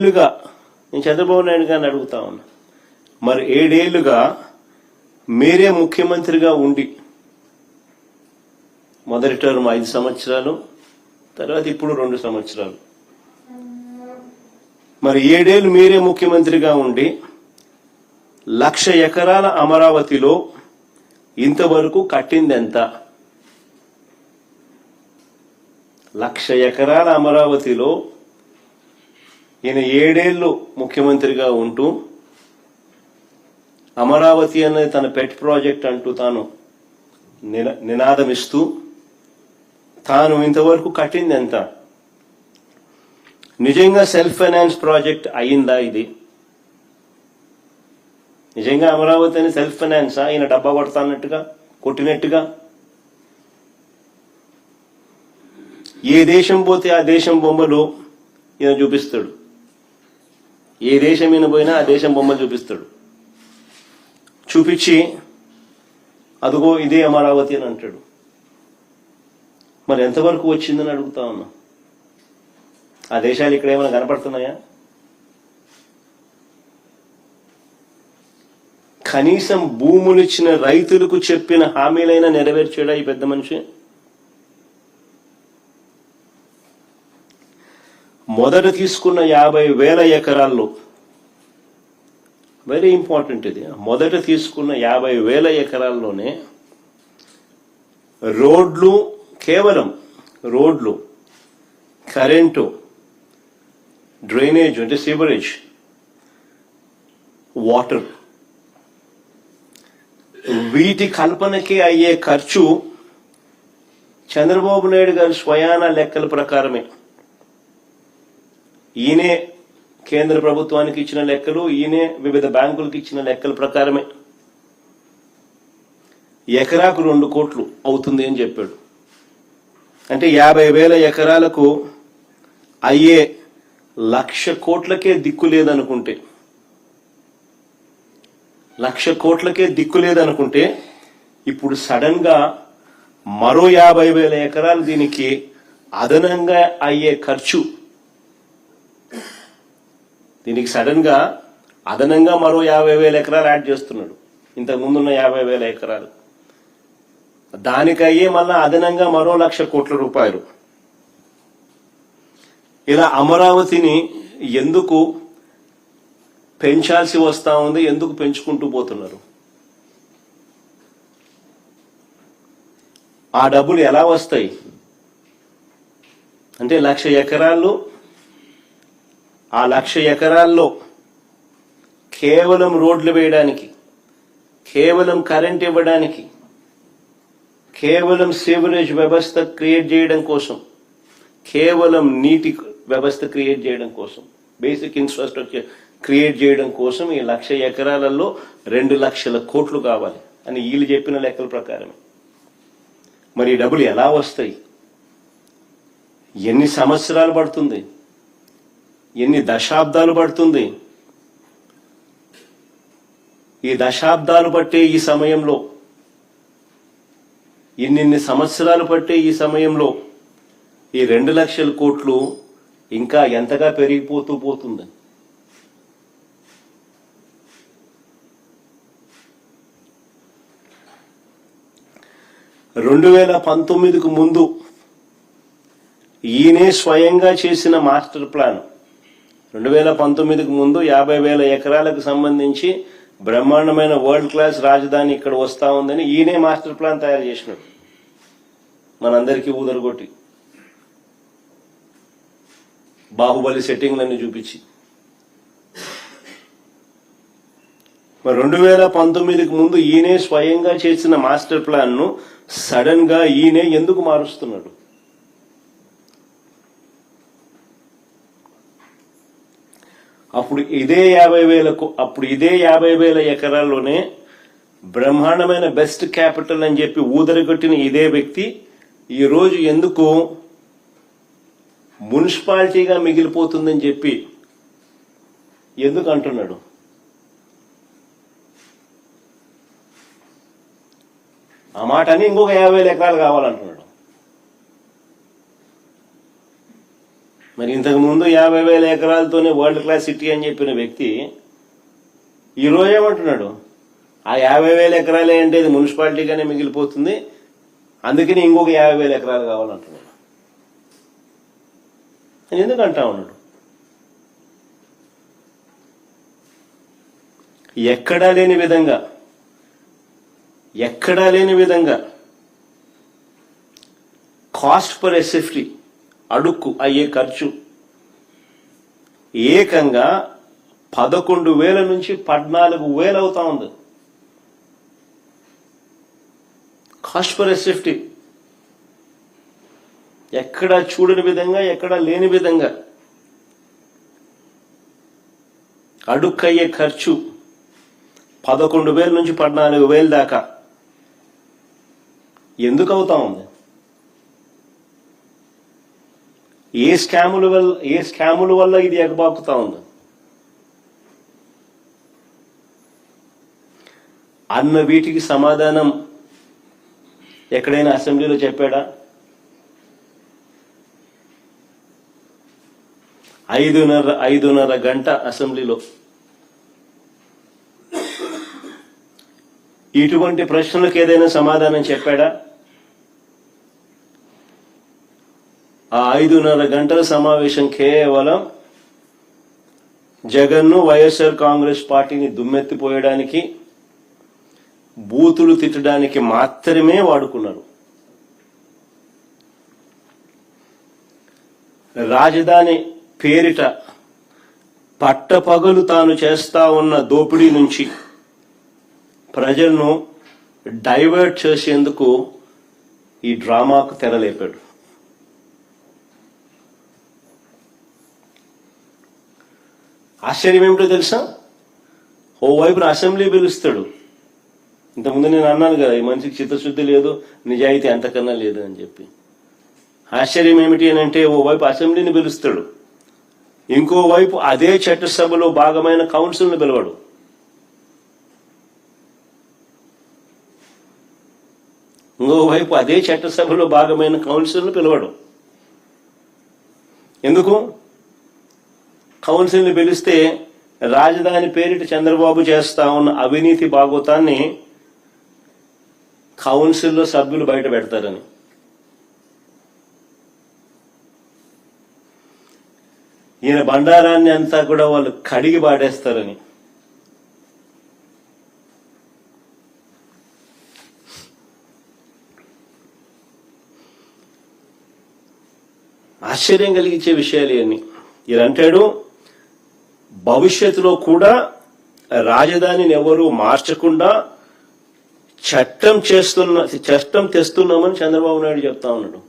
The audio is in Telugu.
నేను చంద్రబాబు నాయుడు గారిని అడుగుతా ఉన్నా, మరి 7 ఏళ్లుగా మీరే ముఖ్యమంత్రిగా ఉండి, మొదటి టర్మ్ 5 సంవత్సరాలు, తర్వాత ఇప్పుడు 2 సంవత్సరాలు, మరి 7 ఏళ్ళు మీరే ముఖ్యమంత్రిగా ఉండి 1,00,000 ఎకరాల అమరావతిలో ఇంతవరకు కట్టింది ఎంత? 1,00,000 ఎకరాల అమరావతిలో ఈయన 7 ఏళ్ళు ముఖ్యమంత్రిగా ఉంటూ అమరావతి అనేది తన పెట్ ప్రాజెక్ట్ అంటూ తాను నినాదమిస్తూ తాను ఇంతవరకు కట్టింది ఎంత? నిజంగా సెల్ఫ్ ఫైనాన్స్ ప్రాజెక్ట్ అయిందా ఇది? నిజంగా అమరావతి అని సెల్ఫ్ ఫైనాన్సా? ఈయన డబ్బా కొట్టినట్టుగా ఏ దేశం పోతే ఆ దేశం బొమ్మలు ఈయన చూపిస్తాడు. ఏ దేశం ఈయన పోయినా ఆ దేశం బొమ్మలు చూపిస్తాడు. చూపించి అదిగో ఇదే అమరావతి అని అంటాడు. మరి ఎంతవరకు వచ్చిందని అడుగుతా ఉన్నా. ఆ దేశాలు ఇక్కడ ఏమైనా కనపడుతున్నాయా? కనీసం భూములు ఇచ్చిన రైతులకు చెప్పిన హామీలైనా నెరవేర్చాడా ఈ పెద్ద మనిషి? మొదట తీసుకున్న 50,000 ఎకరాల్లో, వెరీ ఇంపార్టెంట్ ఇది, మొదట తీసుకున్న 50,000 ఎకరాల్లోనే రోడ్లు, కేవలం రోడ్లు, కరెంటు, డ్రైనేజ్ అంటే సీవరేజ్, వాటర్, వీటి కల్పనకి అయ్యే ఖర్చు చంద్రబాబు నాయుడు గారి స్వయాన లెక్కల ప్రకారమే, ఈయనే కేంద్ర ప్రభుత్వానికి ఇచ్చిన లెక్కలు, ఈయనే వివిధ బ్యాంకులకు ఇచ్చిన లెక్కల ప్రకారమే ఎకరాకు 2 కోట్లు అవుతుంది అని చెప్పాడు. అంటే 50,000 ఎకరాలకు అయ్యే 1,00,000 కోట్లకే దిక్కు లేదనుకుంటే, 1,00,000 కోట్లకే దిక్కు లేదనుకుంటే ఇప్పుడు సడన్ గా మరో 50,000 ఎకరాలు దీనికి అదనంగా అయ్యే ఖర్చు, దీనికి సడన్ గా అదనంగా మరో 50,000 ఎకరాలు యాడ్ చేస్తున్నాడు. ఇంతకు ముందున్న 50,000 ఎకరాలు దానికయ్యే మళ్ళా అదనంగా మరో 1,00,000 కోట్ల రూపాయలు. ఇలా అమరావతిని ఎందుకు పెంచాల్సి వస్తా ఉంది? ఎందుకు పెంచుకుంటూ పోతున్నారు? ఆ డబ్బులు ఎలా వస్తాయి అంటే 1,00,000 ఎకరాల్లో, ఆ 1,00,000 ఎకరాల్లో కేవలం రోడ్లు వేయడానికి, కేవలం కరెంట్ ఇవ్వడానికి, కేవలం సివరేజ్ వ్యవస్థ క్రియేట్ చేయడం కోసం, కేవలం నీటి వ్యవస్థ క్రియేట్ చేయడం కోసం, బేసిక్ ఇన్ఫ్రాస్ట్రక్చర్ క్రియేట్ చేయడం కోసం ఈ 1,00,000 ఎకరాలలో 2,00,000 కోట్లు కావాలి అని వీళ్ళు చెప్పిన లెక్కల ప్రకారం. మరి ఈ డబ్బులు ఎలా వస్తాయి? ఎన్ని సంవత్సరాలు పడుతుంది? ఎన్ని దశాబ్దాలు పడుతుంది? ఈ దశాబ్దాలు పట్టే ఈ సమయంలో, ఇన్ని సంవత్సరాలు పట్టే ఈ సమయంలో ఈ 2,00,000 కోట్లు ఇంకా ఎంతగా పెరిగిపోతూ పోతుంది? (2019కు ముందు ఈయనే స్వయంగా చేసిన మాస్టర్ ప్లాన్, 2019కు ముందు 50,000 ఎకరాలకు సంబంధించి బ్రహ్మాండమైన వరల్డ్ క్లాస్ రాజధాని ఇక్కడ వస్తా ఉందని ఈయనే మాస్టర్ ప్లాన్ తయారు చేసినాడు, మనందరికీ ఊదరగొట్టి, బాహుబలి సెట్టింగ్లన్నీ చూపించి. మరి 2019కు ముందు ఈయనే స్వయంగా చేసిన మాస్టర్ ప్లాన్ ను సడన్ గా ఈయనే ఎందుకు మారుస్తున్నాడు? అప్పుడు ఇదే 50,000 ఎకరాల్లోనే బ్రహ్మాండమైన బెస్ట్ క్యాపిటల్ అని చెప్పి ఊదరగొట్టిన ఇదే వ్యక్తి ఈరోజు ఎందుకు మున్సిపాలిటీగా మిగిలిపోతుందని చెప్పి ఎందుకు అంటున్నాడు? ఆ మాట అని ఇంకొక 50,000 ఎకరాలు కావాలంటున్నాడు. మరి ఇంతకు ముందు 50,000 ఎకరాలతోనే వరల్డ్ క్లాస్ సిటీ అని చెప్పిన వ్యక్తి ఈరోజు ఏమంటున్నాడు, ఆ 50,000 ఎకరాలే అంటే ఇది మున్సిపాలిటీగానే మిగిలిపోతుంది, అందుకని ఇంకొక 50,000 ఎకరాలు కావాలంటున్నాడు. అని ఎందుకు అంటా ఉన్నాడు? ఎక్కడా లేని విధంగా కాస్ట్ పర్ ఎస్ఎఫ్టీ అడుక్కు అయ్యే ఖర్చు ఏకంగా 11,000 నుంచి 14,000 అవుతా ఉంది. కాస్ట్ పర్ ఎస్ఎఫ్టీ ఎక్కడా చూడని విధంగా, ఎక్కడా లేని విధంగా అడుక్కయ్యే ఖర్చు 11,000 నుంచి 14,000 దాకా ఎందుకు అవుతా ఉంది? ఏ స్కాముల వల్ల ఇది ఎగబాకుతా ఉంది? అన్న వీటికి సమాధానం ఎక్కడైనా అసెంబ్లీలో చెప్పాడా? 5:30 గంట అసెంబ్లీలో ఇటువంటి ప్రశ్నలకు ఏదైనా సమాధానం చెప్పాడా? ఆ 5:30 గంటల సమావేశం కేవలం జగన్ను, వైఎస్ఆర్ కాంగ్రెస్ పార్టీని దుమ్మెత్తిపోయడానికి, బూతులు తిట్టడానికి మాత్రమే వాడుకున్నారు. రాజధాని పేరిట పట్టపగలు తాను చేస్తా ఉన్న దోపిడీ నుంచి ప్రజలను డైవర్ట్ చేసేందుకు ఈ డ్రామాకు తెరలేపాడు. ఆశ్చర్యం ఏమిటో తెలుసా? ఓవైపున అసెంబ్లీ పిలుస్తాడు. ఇంతకుముందు నేను అన్నాను కదా, ఈ మనిషికి చిత్తశుద్ధి లేదు, నిజాయితీ అంతకన్నా లేదు అని చెప్పి. ఆశ్చర్యం ఏమిటి అని అంటే, ఓవైపు అసెంబ్లీని పిలుస్తాడు, ఇంకోవైపు అదే చట్టసభలో భాగమైన కౌన్సిల్ని పిలవడు. ఇంకోవైపు అదే చట్టసభలో భాగమైన కౌన్సిల్ని పిలవడు. ఎందుకు? కౌన్సిల్ని పిలిస్తే రాజధాని పేరిట చంద్రబాబు చేస్తా ఉన్న అవినీతి భాగోతాన్ని కౌన్సిల్లో సభ్యులు బయట పెడతారని. ఈయన బండారాన్ని అంతా కూడా వాళ్ళు కడిగి పాడేస్తారని. ఆశ్చర్యం కలిగించే విషయాలు ఇవన్నీ. ఈయన అంటాడు, భవిష్యత్తులో కూడా రాజధానిని ఎవరు మార్చకుండా చట్టం తెస్తున్నామని చంద్రబాబు నాయుడు చెప్తా ఉన్నాడు.